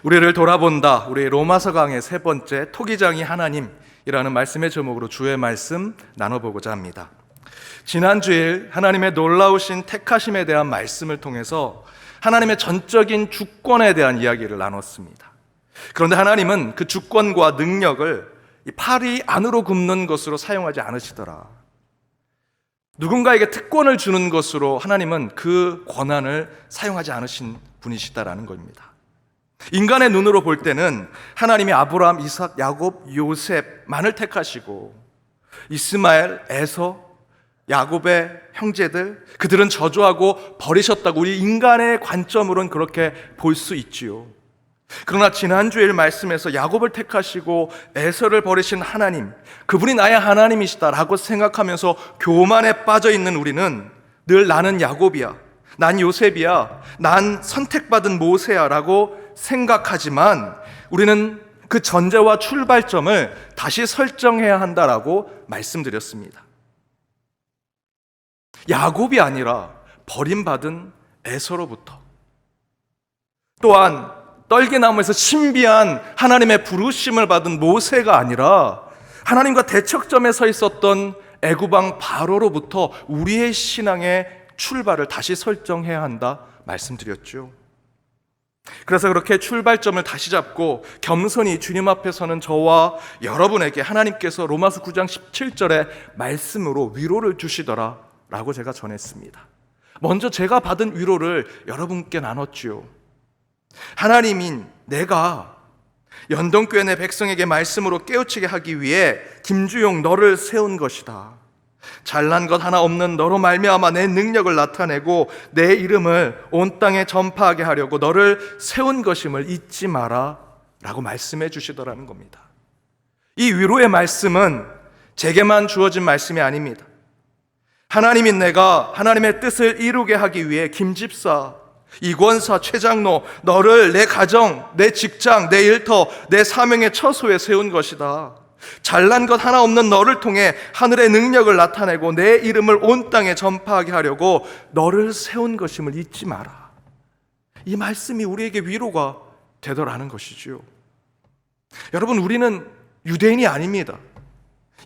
우리를 돌아본다. 우리 로마서 강의 세 번째 토기장이 하나님이라는 말씀의 제목으로 주의 말씀 나눠보고자 합니다. 지난 주일 하나님의 놀라우신 택하심에 대한 말씀을 통해서 하나님의 전적인 주권에 대한 이야기를 나눴습니다. 그런데 하나님은 그 주권과 능력을 팔이 안으로 굽는 것으로 사용하지 않으시더라. 누군가에게 특권을 주는 것으로 하나님은 그 권한을 사용하지 않으신 분이시다라는 겁니다. 인간의 눈으로 볼 때는 하나님이 아브라함, 이삭, 야곱, 요셉만을 택하시고 이스마엘, 에서, 야곱의 형제들, 그들은 저주하고 버리셨다고 우리 인간의 관점으로는 그렇게 볼 수 있지요. 그러나 지난주일 말씀에서 야곱을 택하시고 에서를 버리신 하나님, 그분이 나의 하나님이시다라고 생각하면서 교만에 빠져 있는 우리는 늘 나는 야곱이야, 난 요셉이야, 난 선택받은 모세야 라고 생각하지만 우리는 그 전제와 출발점을 다시 설정해야 한다라고 말씀드렸습니다. 야곱이 아니라 버림받은 에서로부터, 또한 떨기나무에서 신비한 하나님의 부르심을 받은 모세가 아니라 하나님과 대척점에 서 있었던 애굽왕 바로로부터 우리의 신앙의 출발을 다시 설정해야 한다 말씀드렸죠. 그래서 그렇게 출발점을 다시 잡고 겸손히 주님 앞에 서는 저와 여러분에게 하나님께서 로마서 9장 17절의 말씀으로 위로를 주시더라 라고 제가 전했습니다. 먼저 제가 받은 위로를 여러분께 나눴지요. 하나님인 내가 연동교회 내 백성에게 말씀으로 깨우치게 하기 위해 김주용 너를 세운 것이다. 잘난 것 하나 없는 너로 말미암아 내 능력을 나타내고 내 이름을 온 땅에 전파하게 하려고 너를 세운 것임을 잊지 마라 라고 말씀해 주시더라는 겁니다. 이 위로의 말씀은 제게만 주어진 말씀이 아닙니다. 하나님인 내가 하나님의 뜻을 이루게 하기 위해 김집사, 이권사, 최장로, 너를 내 가정, 내 직장, 내 일터, 내 사명의 처소에 세운 것이다. 잘난 것 하나 없는 너를 통해 하늘의 능력을 나타내고 내 이름을 온 땅에 전파하게 하려고 너를 세운 것임을 잊지 마라. 이 말씀이 우리에게 위로가 되더라는 것이지요. 여러분, 우리는 유대인이 아닙니다.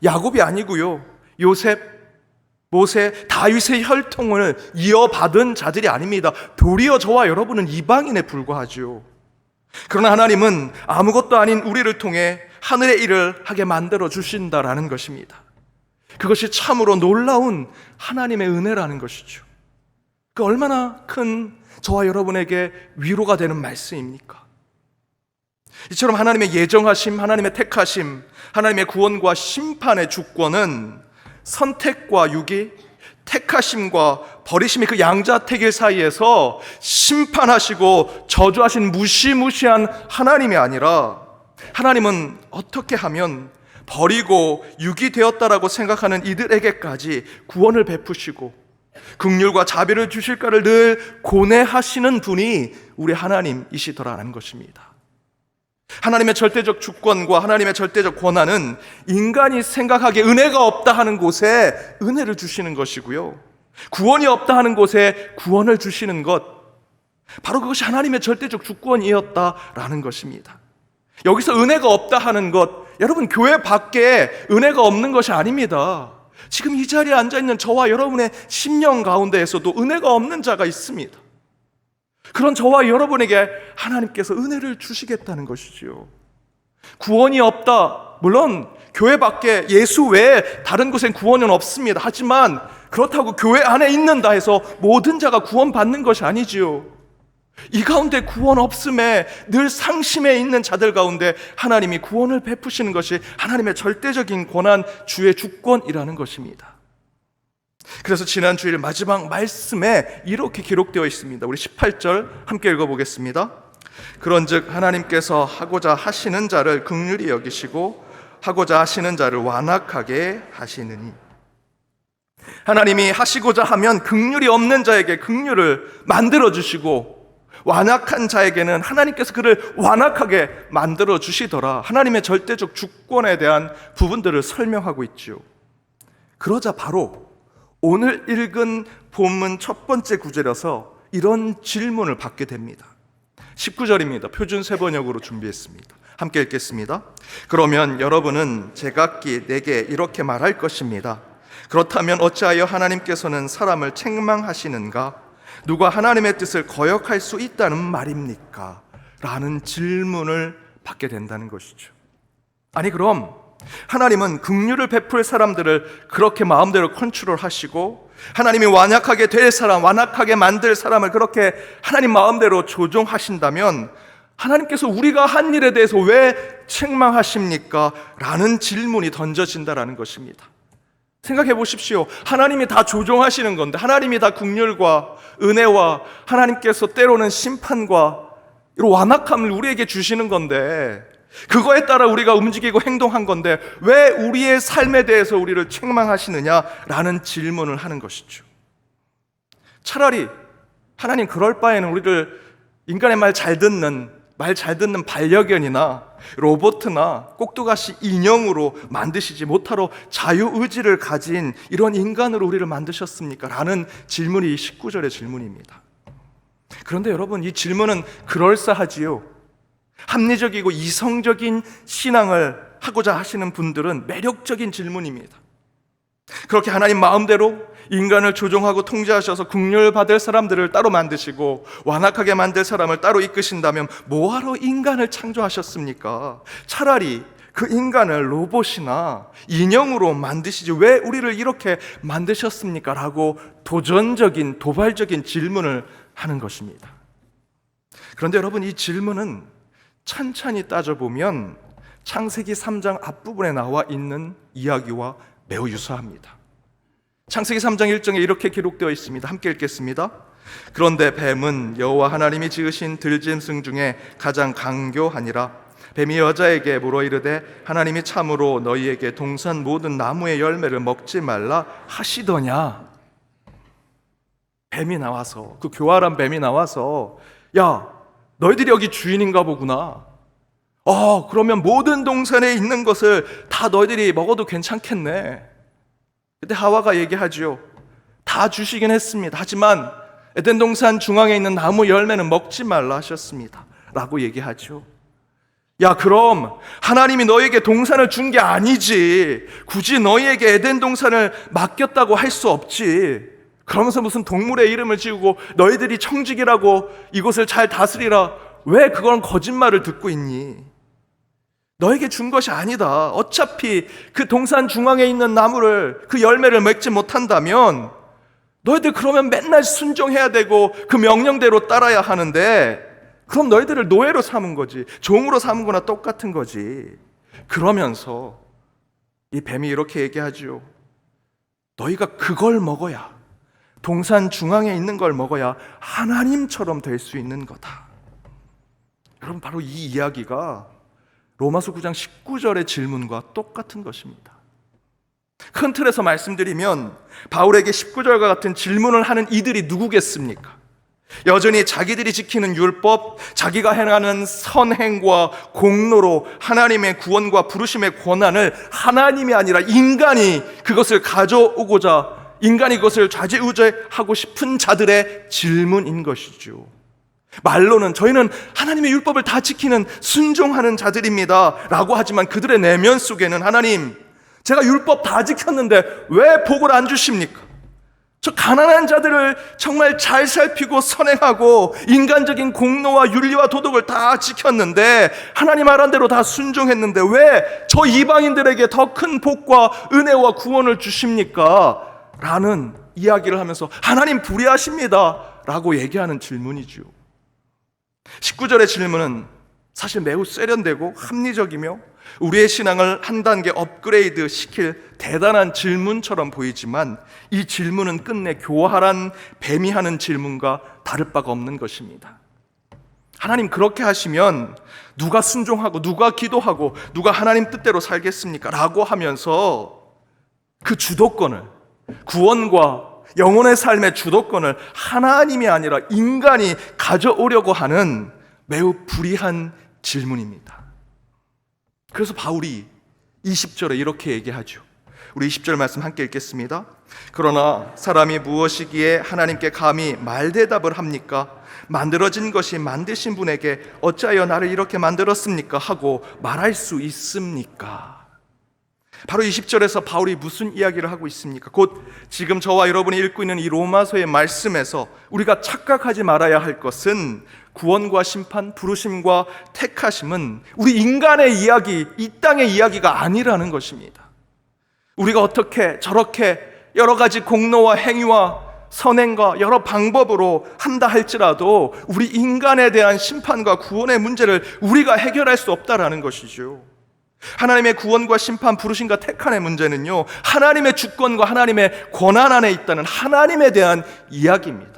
야곱이 아니고요, 요셉, 모세, 다윗의 혈통을 이어받은 자들이 아닙니다. 도리어 저와 여러분은 이방인에 불과하죠. 그러나 하나님은 아무것도 아닌 우리를 통해 하늘의 일을 하게 만들어 주신다라는 것입니다. 그것이 참으로 놀라운 하나님의 은혜라는 것이죠. 그 얼마나 큰 저와 여러분에게 위로가 되는 말씀입니까? 이처럼 하나님의 예정하심, 하나님의 택하심, 하나님의 구원과 심판의 주권은 선택과 유기, 택하심과 버리심의 그 양자택일 사이에서 심판하시고 저주하신 무시무시한 하나님이 아니라, 하나님은 어떻게 하면 버리고 유기되었다라고 생각하는 이들에게까지 구원을 베푸시고 긍휼과 자비를 주실까를 늘 고뇌하시는 분이 우리 하나님이시더라는 것입니다. 하나님의 절대적 주권과 하나님의 절대적 권한은 인간이 생각하기에 은혜가 없다 하는 곳에 은혜를 주시는 것이고요, 구원이 없다 하는 곳에 구원을 주시는 것, 바로 그것이 하나님의 절대적 주권이었다라는 것입니다. 여기서 은혜가 없다 하는 것, 여러분, 교회 밖에 은혜가 없는 것이 아닙니다. 지금 이 자리에 앉아있는 저와 여러분의 심령 가운데에서도 은혜가 없는 자가 있습니다. 그런 저와 여러분에게 하나님께서 은혜를 주시겠다는 것이지요. 구원이 없다, 물론 교회 밖에 예수 외에 다른 곳엔 구원은 없습니다. 하지만 그렇다고 교회 안에 있는다 해서 모든 자가 구원받는 것이 아니지요. 이 가운데 구원 없음에 늘 상심해 있는 자들 가운데 하나님이 구원을 베푸시는 것이 하나님의 절대적인 권한, 주의 주권이라는 것입니다. 그래서 지난 주일 마지막 말씀에 이렇게 기록되어 있습니다. 우리 18절 함께 읽어보겠습니다. 그런즉 하나님께서 하고자 하시는 자를 긍휼히 여기시고 하고자 하시는 자를 완악하게 하시느니, 하나님이 하시고자 하면 긍휼이 없는 자에게 긍휼을 만들어주시고 완악한 자에게는 하나님께서 그를 완악하게 만들어 주시더라. 하나님의 절대적 주권에 대한 부분들을 설명하고 있죠. 그러자 바로 오늘 읽은 본문 첫 번째 구절에서 이런 질문을 받게 됩니다. 19절입니다. 표준 세번역으로 준비했습니다. 함께 읽겠습니다. 그러면 여러분은 제각기 내게 이렇게 말할 것입니다. 그렇다면 어찌하여 하나님께서는 사람을 책망하시는가? 누가 하나님의 뜻을 거역할 수 있다는 말입니까? 라는 질문을 받게 된다는 것이죠. 아니 그럼 하나님은 긍휼을 베풀 사람들을 그렇게 마음대로 컨트롤하시고 하나님이 완악하게 될 사람, 완악하게 만들 사람을 그렇게 하나님 마음대로 조종하신다면 하나님께서 우리가 한 일에 대해서 왜 책망하십니까? 라는 질문이 던져진다라는 것입니다. 생각해 보십시오. 하나님이 다 조종하시는 건데, 하나님이 다 긍휼과 은혜와 하나님께서 때로는 심판과 이런 완악함을 우리에게 주시는 건데, 그거에 따라 우리가 움직이고 행동한 건데 왜 우리의 삶에 대해서 우리를 책망하시느냐라는 질문을 하는 것이죠. 차라리 하나님 그럴 바에는 우리를 인간의 말 잘 듣는 반려견이나 로봇이나 꼭두가시 인형으로 만드시지 못하러 자유의지를 가진 이런 인간으로 우리를 만드셨습니까? 라는 질문이 19절의 질문입니다. 그런데 여러분, 이 질문은 그럴싸하지요. 합리적이고 이성적인 신앙을 하고자 하시는 분들은 매력적인 질문입니다. 그렇게 하나님 마음대로 인간을 조종하고 통제하셔서 긍휼 받을 사람들을 따로 만드시고 완악하게 만들 사람을 따로 이끄신다면 뭐하러 인간을 창조하셨습니까? 차라리 그 인간을 로봇이나 인형으로 만드시지 왜 우리를 이렇게 만드셨습니까? 라고 도전적인, 도발적인 질문을 하는 것입니다. 그런데 여러분, 이 질문은 찬찬히 따져보면 창세기 3장 앞부분에 나와 있는 이야기와 매우 유사합니다. 창세기 3장 1절에 이렇게 기록되어 있습니다. 함께 읽겠습니다. 그런데 뱀은 여호와 하나님이 지으신 들짐승 중에 가장 강교하니라. 뱀이 여자에게 물어 이르되 하나님이 참으로 너희에게 동산 모든 나무의 열매를 먹지 말라 하시더냐. 뱀이 나와서, 그 교활한 뱀이 나와서, 야, 너희들이 여기 주인인가 보구나. 그러면 모든 동산에 있는 것을 다 너희들이 먹어도 괜찮겠네. 그때 하와가 얘기하죠. 다 주시긴 했습니다. 하지만 에덴 동산 중앙에 있는 나무 열매는 먹지 말라 하셨습니다. 라고 얘기하죠. 야, 그럼 하나님이 너희에게 동산을 준 게 아니지. 굳이 너희에게 에덴 동산을 맡겼다고 할 수 없지. 그러면서 무슨 동물의 이름을 지우고 너희들이 청지기라고 이곳을 잘 다스리라. 왜 그건 거짓말을 듣고 있니? 너에게 준 것이 아니다. 어차피 그 동산 중앙에 있는 나무를, 그 열매를 맺지 못한다면 너희들 그러면 맨날 순종해야 되고 그 명령대로 따라야 하는데, 그럼 너희들을 노예로 삼은 거지, 종으로 삼은 거나 똑같은 거지. 그러면서 이 뱀이 이렇게 얘기하죠. 너희가 그걸 먹어야, 동산 중앙에 있는 걸 먹어야 하나님처럼 될 수 있는 거다. 여러분, 바로 이 이야기가 로마서 9장 19절의 질문과 똑같은 것입니다. 큰 틀에서 말씀드리면 바울에게 19절과 같은 질문을 하는 이들이 누구겠습니까? 여전히 자기들이 지키는 율법, 자기가 행하는 선행과 공로로 하나님의 구원과 부르심의 권한을 하나님이 아니라 인간이 그것을 가져오고자, 인간이 그것을 좌지우지하고 싶은 자들의 질문인 것이죠. 말로는 저희는 하나님의 율법을 다 지키는 순종하는 자들입니다 라고 하지만 그들의 내면 속에는 하나님, 제가 율법 다 지켰는데 왜 복을 안 주십니까? 저 가난한 자들을 정말 잘 살피고 선행하고 인간적인 공로와 윤리와 도덕을 다 지켰는데, 하나님 말한 대로 다 순종했는데 왜 저 이방인들에게 더 큰 복과 은혜와 구원을 주십니까? 라는 이야기를 하면서 하나님 불의하십니다 라고 얘기하는 질문이죠. 19절의 질문은 사실 매우 세련되고 합리적이며 우리의 신앙을 한 단계 업그레이드 시킬 대단한 질문처럼 보이지만, 이 질문은 끝내 교활한 뱀이 하는 질문과 다를 바가 없는 것입니다. 하나님 그렇게 하시면 누가 순종하고 누가 기도하고 누가 하나님 뜻대로 살겠습니까? 라고 하면서 그 주도권을, 구원과 영혼의 삶의 주도권을 하나님이 아니라 인간이 가져오려고 하는 매우 불의한 질문입니다. 그래서 바울이 20절에 이렇게 얘기하죠. 우리 20절 말씀 함께 읽겠습니다. 그러나 사람이 무엇이기에 하나님께 감히 말대답을 합니까? 만들어진 것이 만드신 분에게 어찌하여 나를 이렇게 만들었습니까? 하고 말할 수 있습니까? 바로 20절에서 바울이 무슨 이야기를 하고 있습니까? 곧 지금 저와 여러분이 읽고 있는 이 로마서의 말씀에서 우리가 착각하지 말아야 할 것은 구원과 심판, 부르심과 택하심은 우리 인간의 이야기, 이 땅의 이야기가 아니라는 것입니다. 우리가 어떻게 저렇게 여러 가지 공로와 행위와 선행과 여러 방법으로 한다 할지라도 우리 인간에 대한 심판과 구원의 문제를 우리가 해결할 수 없다라는 것이죠. 하나님의 구원과 심판, 부르심과 택함의 문제는요, 하나님의 주권과 하나님의 권한 안에 있다는 하나님에 대한 이야기입니다.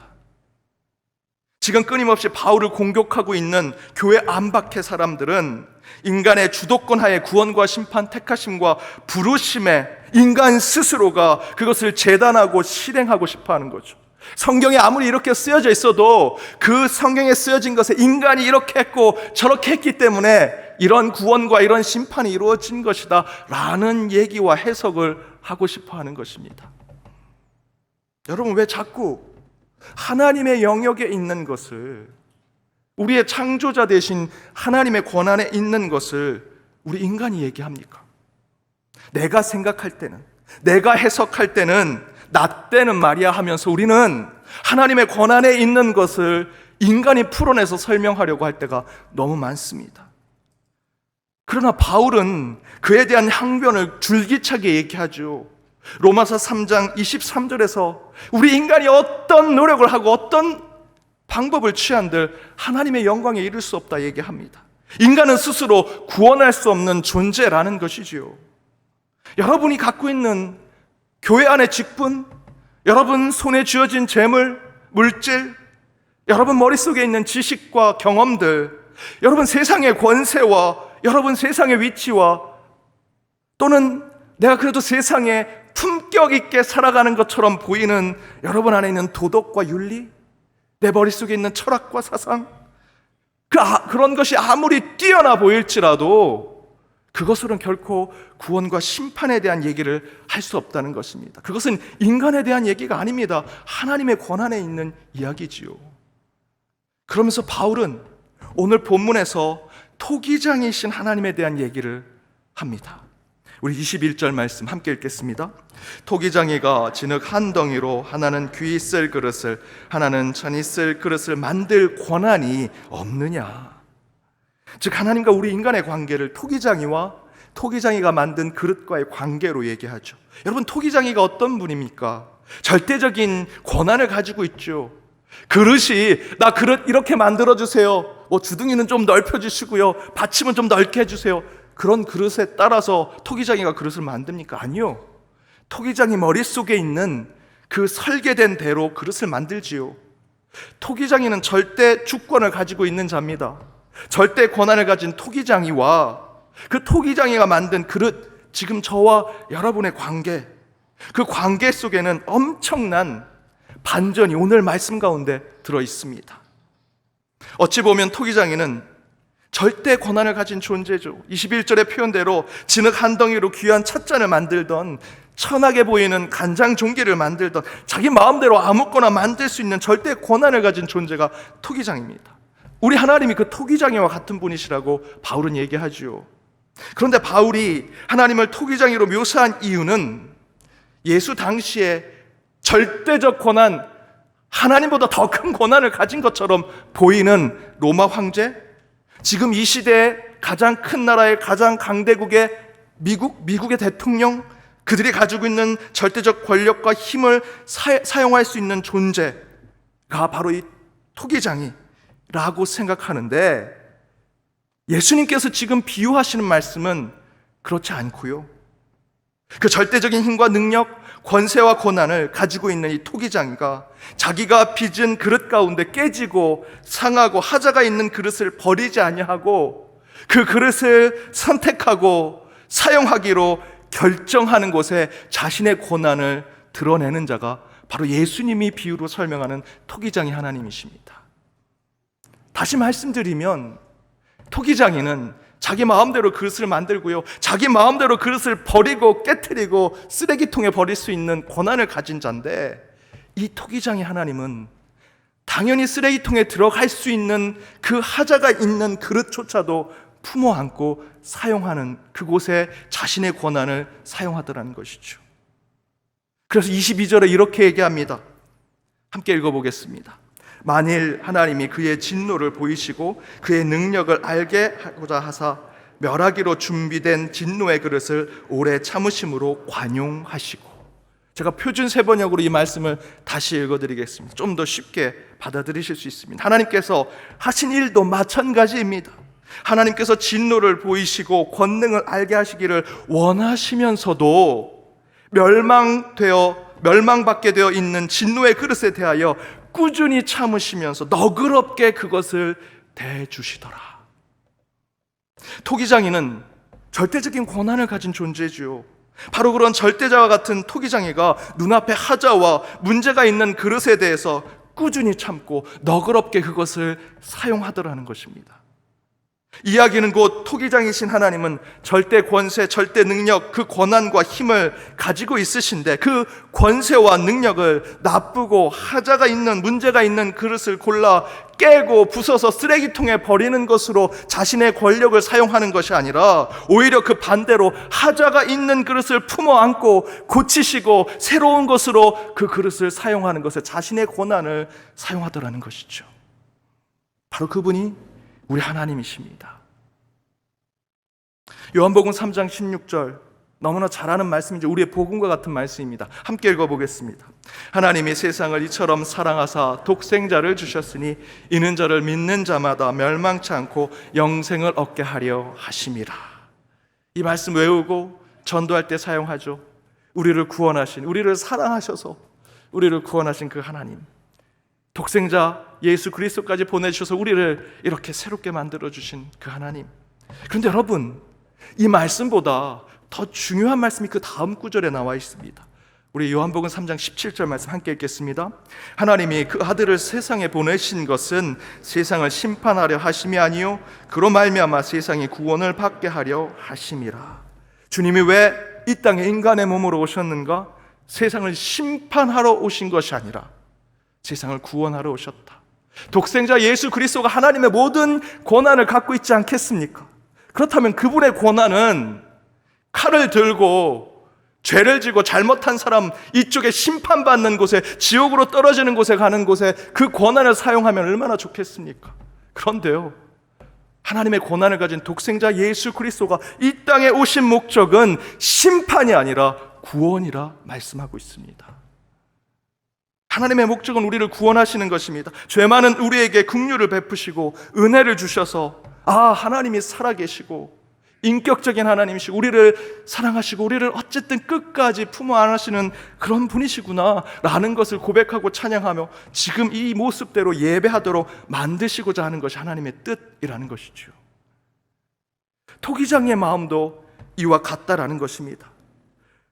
지금 끊임없이 바울을 공격하고 있는 교회 안팎의 사람들은 인간의 주도권 하에 구원과 심판, 택하심과 부르심에 인간 스스로가 그것을 재단하고 실행하고 싶어하는 거죠. 성경에 아무리 이렇게 쓰여져 있어도 그 성경에 쓰여진 것에 인간이 이렇게 했고 저렇게 했기 때문에 이런 구원과 이런 심판이 이루어진 것이다 라는 얘기와 해석을 하고 싶어하는 것입니다. 여러분, 왜 자꾸 하나님의 영역에 있는 것을, 우리의 창조자 되신 하나님의 권한에 있는 것을 우리 인간이 얘기합니까? 내가 생각할 때는, 내가 해석할 때는, 나 때는 말이야 하면서 우리는 하나님의 권한에 있는 것을 인간이 풀어내서 설명하려고 할 때가 너무 많습니다. 그러나 바울은 그에 대한 항변을 줄기차게 얘기하죠. 로마서 3장 23절에서 우리 인간이 어떤 노력을 하고 어떤 방법을 취한들 하나님의 영광에 이를 수 없다 얘기합니다. 인간은 스스로 구원할 수 없는 존재라는 것이지요. 여러분이 갖고 있는 교회 안의 직분, 여러분 손에 쥐어진 재물, 물질, 여러분 머릿속에 있는 지식과 경험들, 여러분 세상의 권세와 여러분 세상의 위치와 또는 내가 그래도 세상에 품격 있게 살아가는 것처럼 보이는 여러분 안에 있는 도덕과 윤리, 내 머릿속에 있는 철학과 사상, 그런 것이 아무리 뛰어나 보일지라도 그것으로는 결코 구원과 심판에 대한 얘기를 할 수 없다는 것입니다. 그것은 인간에 대한 얘기가 아닙니다. 하나님의 권한에 있는 이야기지요. 그러면서 바울은 오늘 본문에서 토기장이신 하나님에 대한 얘기를 합니다. 우리 21절 말씀 함께 읽겠습니다. 토기장이가 진흙 한 덩이로 하나는 귀 있을 그릇을 하나는 천 있을 그릇을 만들 권한이 없느냐. 즉 하나님과 우리 인간의 관계를 토기장이와 토기장이가 만든 그릇과의 관계로 얘기하죠. 여러분, 토기장이가 어떤 분입니까? 절대적인 권한을 가지고 있죠. 그릇이 나 그릇 이렇게 만들어주세요, 주둥이는 좀 넓혀주시고요, 받침은 좀 넓게 해주세요, 그런 그릇에 따라서 토기장이가 그릇을 만듭니까? 아니요. 토기장이 머릿속에 있는 그 설계된 대로 그릇을 만들지요. 토기장이는 절대 주권을 가지고 있는 자입니다. 절대 권한을 가진 토기장이와 그 토기장이가 만든 그릇, 지금 저와 여러분의 관계, 그 관계 속에는 엄청난 반전이 오늘 말씀 가운데 들어 있습니다. 어찌 보면 토기장이는 절대 권한을 가진 존재죠. 21절의 표현대로 진흙 한 덩이로 귀한 찻잔을 만들던, 천하게 보이는 간장 종기를 만들던, 자기 마음대로 아무거나 만들 수 있는 절대 권한을 가진 존재가 토기장입니다. 우리 하나님이 그 토기장이와 같은 분이시라고 바울은 얘기하죠. 그런데 바울이 하나님을 토기장이로 묘사한 이유는 예수 당시에 절대적 권한, 하나님보다 더 큰 권한을 가진 것처럼 보이는 로마 황제, 지금 이 시대의 가장 큰 나라의 가장 강대국의 미국의 대통령, 그들이 가지고 있는 절대적 권력과 힘을 사용할 수 있는 존재가 바로 이 토기장이라고 생각하는데, 예수님께서 지금 비유하시는 말씀은 그렇지 않고요, 그 절대적인 힘과 능력, 권세와 권한을 가지고 있는 이 토기장이가 자기가 빚은 그릇 가운데 깨지고 상하고 하자가 있는 그릇을 버리지 아니하고 그 그릇을 선택하고 사용하기로 결정하는 곳에 자신의 권한을 드러내는 자가 바로 예수님이 비유로 설명하는 토기장이 하나님이십니다. 다시 말씀드리면 토기장이는 자기 마음대로 그릇을 만들고요, 자기 마음대로 그릇을 버리고 깨트리고 쓰레기통에 버릴 수 있는 권한을 가진 자인데, 이 토기장의 하나님은 당연히 쓰레기통에 들어갈 수 있는 그 하자가 있는 그릇조차도 품어 안고 사용하는, 그곳에 자신의 권한을 사용하더라는 것이죠. 그래서 22절에 이렇게 얘기합니다. 함께 읽어보겠습니다. 만일 하나님이 그의 진노를 보이시고 그의 능력을 알게 하고자 하사 멸하기로 준비된 진노의 그릇을 오래 참으심으로 관용하시고. 제가 표준 세번역으로 이 말씀을 다시 읽어드리겠습니다. 좀 더 쉽게 받아들이실 수 있습니다. 하나님께서 하신 일도 마찬가지입니다. 하나님께서 진노를 보이시고 권능을 알게 하시기를 원하시면서도 멸망받게 되어 있는 진노의 그릇에 대하여 꾸준히 참으시면서 너그럽게 그것을 대주시더라. 토기장이는 절대적인 권한을 가진 존재지요. 바로 그런 절대자와 같은 토기장이가 눈앞에 하자와 문제가 있는 그릇에 대해서 꾸준히 참고 너그럽게 그것을 사용하더라는 것입니다. 이야기는 곧 토기장이신 하나님은 절대 권세, 절대 능력, 그 권한과 힘을 가지고 있으신데, 그 권세와 능력을 나쁘고 하자가 있는, 문제가 있는 그릇을 골라 깨고 부숴서 쓰레기통에 버리는 것으로 자신의 권력을 사용하는 것이 아니라, 오히려 그 반대로 하자가 있는 그릇을 품어 안고 고치시고 새로운 것으로 그 그릇을 사용하는 것에 자신의 권한을 사용하더라는 것이죠. 바로 그분이 우리 하나님이십니다. 요한복음 3장 16절, 너무나 잘 아는 말씀이죠. 우리의 복음과 같은 말씀입니다. 함께 읽어보겠습니다. 하나님이 세상을 이처럼 사랑하사 독생자를 주셨으니 이는 저를 믿는 자마다 멸망치 않고 영생을 얻게 하려 하심이라. 이 말씀 외우고 전도할 때 사용하죠. 우리를 구원하신, 우리를 사랑하셔서 우리를 구원하신 그 하나님, 독생자 예수 그리스도까지 보내주셔서 우리를 이렇게 새롭게 만들어주신 그 하나님. 그런데 여러분, 이 말씀보다 더 중요한 말씀이 그 다음 구절에 나와 있습니다. 우리 요한복음 3장 17절 말씀 함께 읽겠습니다. 하나님이 그 아들을 세상에 보내신 것은 세상을 심판하려 하심이 아니요 그로 말미암아 세상이 구원을 받게 하려 하심이라. 주님이 왜 이 땅에 인간의 몸으로 오셨는가? 세상을 심판하러 오신 것이 아니라 세상을 구원하러 오셨다. 독생자 예수 그리스도가 하나님의 모든 권한을 갖고 있지 않겠습니까? 그렇다면 그분의 권한은 칼을 들고 죄를 지고 잘못한 사람 이쪽에 심판받는 곳에, 지옥으로 떨어지는 곳에 가는 곳에 그 권한을 사용하면 얼마나 좋겠습니까? 그런데요, 하나님의 권한을 가진 독생자 예수 그리스도가 이 땅에 오신 목적은 심판이 아니라 구원이라 말씀하고 있습니다. 하나님의 목적은 우리를 구원하시는 것입니다. 죄 많은 우리에게 긍휼을 베푸시고 은혜를 주셔서, 하나님이 살아계시고 인격적인 하나님이시고 우리를 사랑하시고 우리를 어쨌든 끝까지 품어 안으시는 그런 분이시구나 라는 것을 고백하고 찬양하며 지금 이 모습대로 예배하도록 만드시고자 하는 것이 하나님의 뜻이라는 것이죠. 토기장의 마음도 이와 같다라는 것입니다.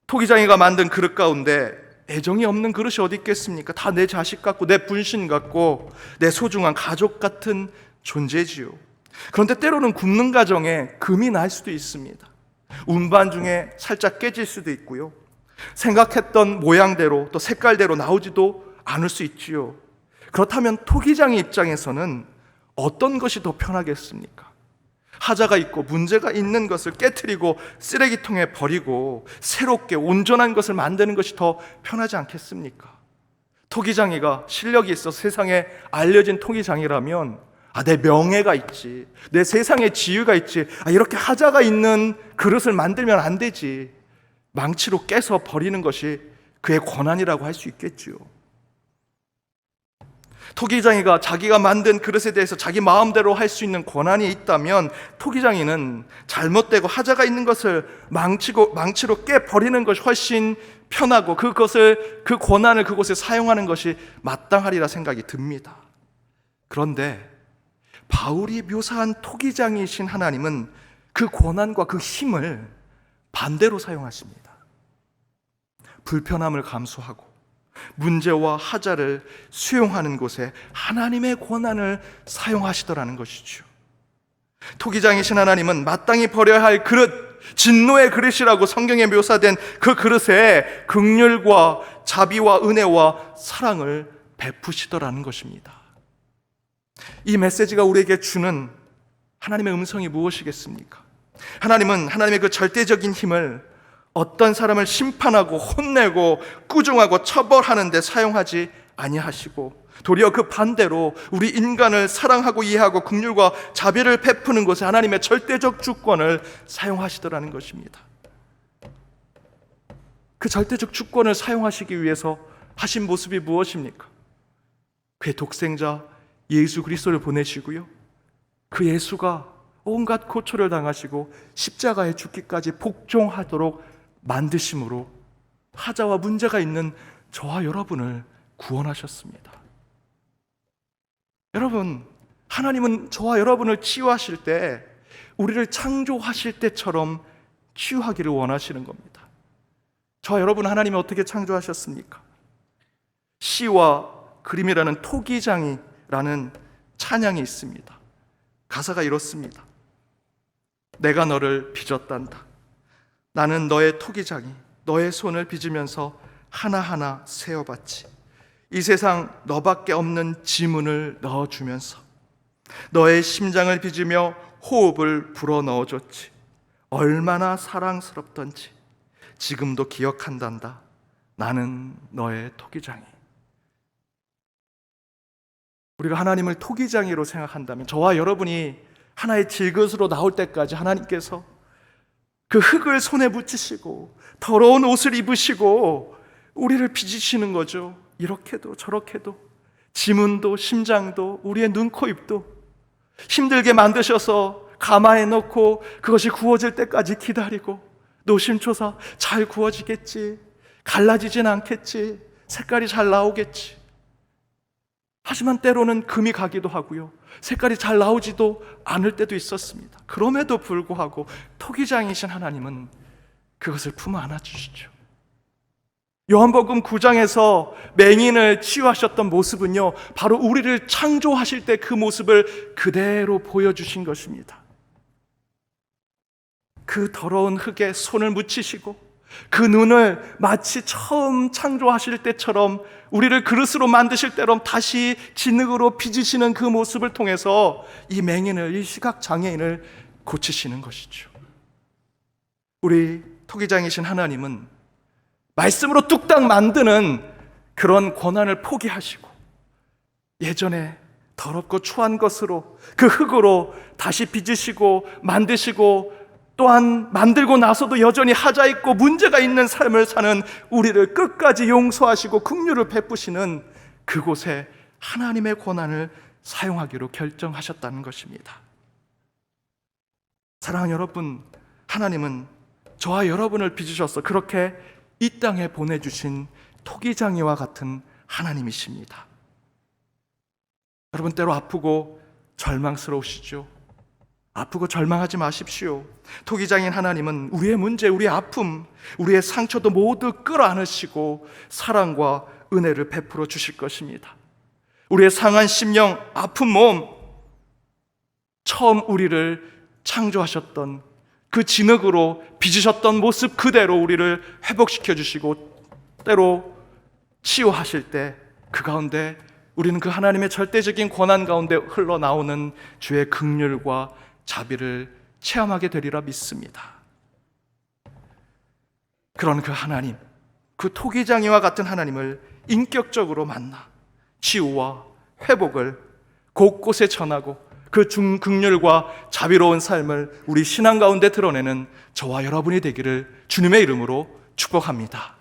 토기장이가 만든 그릇 가운데 애정이 없는 그릇이 어디 있겠습니까? 다 내 자식 같고 내 분신 같고 내 소중한 가족 같은 존재지요. 그런데 때로는 굽는 과정에 금이 날 수도 있습니다. 운반 중에 살짝 깨질 수도 있고요, 생각했던 모양대로 또 색깔대로 나오지도 않을 수 있지요. 그렇다면 토기장의 입장에서는 어떤 것이 더 편하겠습니까? 하자가 있고 문제가 있는 것을 깨트리고 쓰레기통에 버리고 새롭게 온전한 것을 만드는 것이 더 편하지 않겠습니까? 토기장이가 실력이 있어 세상에 알려진 토기장이라면 내 명예가 있지, 내 세상에 지위가 있지, 이렇게 하자가 있는 그릇을 만들면 안 되지, 망치로 깨서 버리는 것이 그의 권한이라고 할 수 있겠지요. 토기장이가 자기가 만든 그릇에 대해서 자기 마음대로 할 수 있는 권한이 있다면, 토기장이는 잘못되고 하자가 있는 것을 망치로 깨 버리는 것이 훨씬 편하고 그 권한을 그곳에 사용하는 것이 마땅하리라 생각이 듭니다. 그런데 바울이 묘사한 토기장이신 하나님은 그 권한과 그 힘을 반대로 사용하십니다. 불편함을 감수하고 문제와 하자를 수용하는 곳에 하나님의 권한을 사용하시더라는 것이죠. 토기장이신 하나님은 마땅히 버려야 할 그릇, 진노의 그릇이라고 성경에 묘사된 그 그릇에 긍휼과 자비와 은혜와 사랑을 베푸시더라는 것입니다. 이 메시지가 우리에게 주는 하나님의 음성이 무엇이겠습니까? 하나님은 하나님의 그 절대적인 힘을 어떤 사람을 심판하고 혼내고 꾸중하고 처벌하는 데 사용하지 아니하시고, 도리어 그 반대로 우리 인간을 사랑하고 이해하고 긍휼과 자비를 베푸는 것에 하나님의 절대적 주권을 사용하시더라는 것입니다. 그 절대적 주권을 사용하시기 위해서 하신 모습이 무엇입니까? 그의 독생자 예수 그리스도를 보내시고요, 그 예수가 온갖 고초를 당하시고 십자가에 죽기까지 복종하도록 만드심으로 하자와 문제가 있는 저와 여러분을 구원하셨습니다. 여러분, 하나님은 저와 여러분을 치유하실 때 우리를 창조하실 때처럼 치유하기를 원하시는 겁니다. 저와 여러분, 하나님이 어떻게 창조하셨습니까? 시와 그림이라는 토기장이라는 찬양이 있습니다. 가사가 이렇습니다. 내가 너를 빚었단다. 나는 너의 토기장이 너의 손을 빚으면서 하나하나 세어봤지. 이 세상 너밖에 없는 지문을 넣어주면서 너의 심장을 빚으며 호흡을 불어넣어줬지. 얼마나 사랑스럽던지 지금도 기억한단다. 나는 너의 토기장이. 우리가 하나님을 토기장이로 생각한다면 저와 여러분이 하나의 질것으로 나올 때까지 하나님께서 그 흙을 손에 묻히시고 더러운 옷을 입으시고 우리를 빚으시는 거죠. 이렇게도 저렇게도 지문도 심장도 우리의 눈, 코, 입도 힘들게 만드셔서 가마에 넣고 그것이 구워질 때까지 기다리고 노심초사 잘 구워지겠지, 갈라지진 않겠지, 색깔이 잘 나오겠지. 하지만 때로는 금이 가기도 하고요, 색깔이 잘 나오지도 않을 때도 있었습니다. 그럼에도 불구하고 토기장이신 하나님은 그것을 품어 안아주시죠. 요한복음 9장에서 맹인을 치유하셨던 모습은요, 바로 우리를 창조하실 때 그 모습을 그대로 보여주신 것입니다. 그 더러운 흙에 손을 묻히시고 그 눈을 마치 처음 창조하실 때처럼 우리를 그릇으로 만드실 때처럼 다시 진흙으로 빚으시는 그 모습을 통해서 이 맹인을, 이 시각장애인을 고치시는 것이죠. 우리 토기장이신 하나님은 말씀으로 뚝딱 만드는 그런 권한을 포기하시고 예전에 더럽고 추한 것으로 그 흙으로 다시 빚으시고 만드시고, 또한 만들고 나서도 여전히 하자 있고 문제가 있는 삶을 사는 우리를 끝까지 용서하시고 긍휼을 베푸시는 그곳에 하나님의 권한을 사용하기로 결정하셨다는 것입니다. 사랑하는 여러분, 하나님은 저와 여러분을 빚으셔서 그렇게 이 땅에 보내주신 토기장이와 같은 하나님이십니다. 여러분, 때로 아프고 절망스러우시죠? 아프고 절망하지 마십시오. 토기장인 하나님은 우리의 문제, 우리의 아픔, 우리의 상처도 모두 끌어안으시고 사랑과 은혜를 베풀어 주실 것입니다. 우리의 상한 심령, 아픈 몸, 처음 우리를 창조하셨던 그 진흙으로 빚으셨던 모습 그대로 우리를 회복시켜 주시고 때로 치유하실 때 그 가운데 우리는 그 하나님의 절대적인 권한 가운데 흘러나오는 주의 긍휼과 자비를 체험하게 되리라 믿습니다. 그런 그 하나님, 그 토기장이와 같은 하나님을 인격적으로 만나 치유와 회복을 곳곳에 전하고 그 긍휼과 자비로운 삶을 우리 신앙 가운데 드러내는 저와 여러분이 되기를 주님의 이름으로 축복합니다.